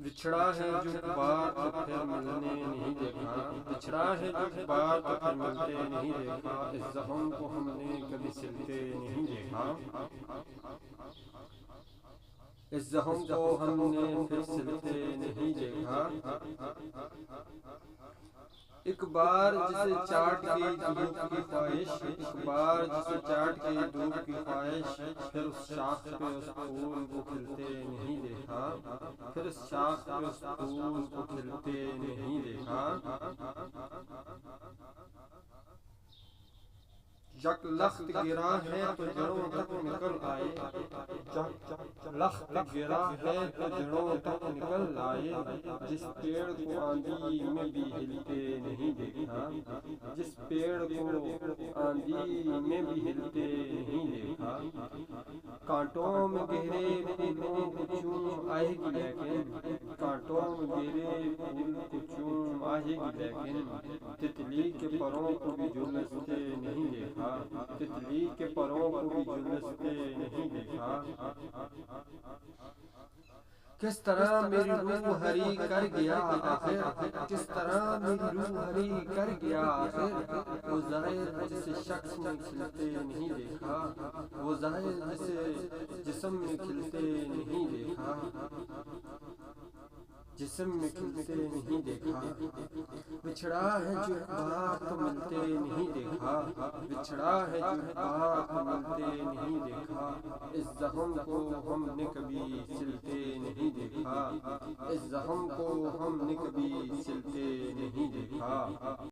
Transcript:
بچھڑا ہے جو بار تو پھر ملنے نہیں دیکھا، بچھڑا ہے جو بار تو پھر ملتے نہیں دیکھا، اس زخم کو ہم نے کبھی سلتے نہیں دیکھا، اس زخم کو ہم نے پھر سلتے نہیں دیکھا۔ ایک بار جسے چاٹ کے دھوپ کی خواہش، ایک بار جسے چاٹ کے دھوپ کی خواہش، پھر اس شاخ پہ اس پھول کو کھلتے نہیں دیکھا، پھر اس شاخ پہ اس پھول کو کھلتے نہیں دیکھا۔ یک لخت گرا ہے تو جڑوں تک نکل آئے، یک لخت گرا ہے تو جڑوں تک نکل آئے، جس پیڑ کو آندھی میں بھی ہلتے نہیں دیکھا، جس پیڑ کو آندھی میں بھی ہلتے نہیں دیکھا۔ کانٹوں میں گہرے پھولوں کو چوم آئے گی لیکن، کانٹوں میں گہرے پھول کو چوم آئے گی لیکن، تتلی کے پروں کو بھی جھلستے نہیں دیکھا، تتلی کے پروں کو بھی جھلستے نہیں دیکھا۔ کس طرح میری روح ہری کر گیا آخر، کس طرح میری روح ہری کر گیا آخر، وہ ظاہر جسے شخص میں کھلتے نہیں دیکھا، وہ ظاہر جسے جسم میں کھلتے نہیں دیکھا، جسم میں کھلتے نہیں دیکھا۔ بچھڑا ہے جو بار تو ملتے نہیں دیکھا، بچھڑا ہے جو بار تو ملتے نہیں دیکھا، اس زخم کو ہم نے کبھی سلتے نہیں دیکھا، اس زخم کو ہم نے کبھی سلتے نہیں دیکھا۔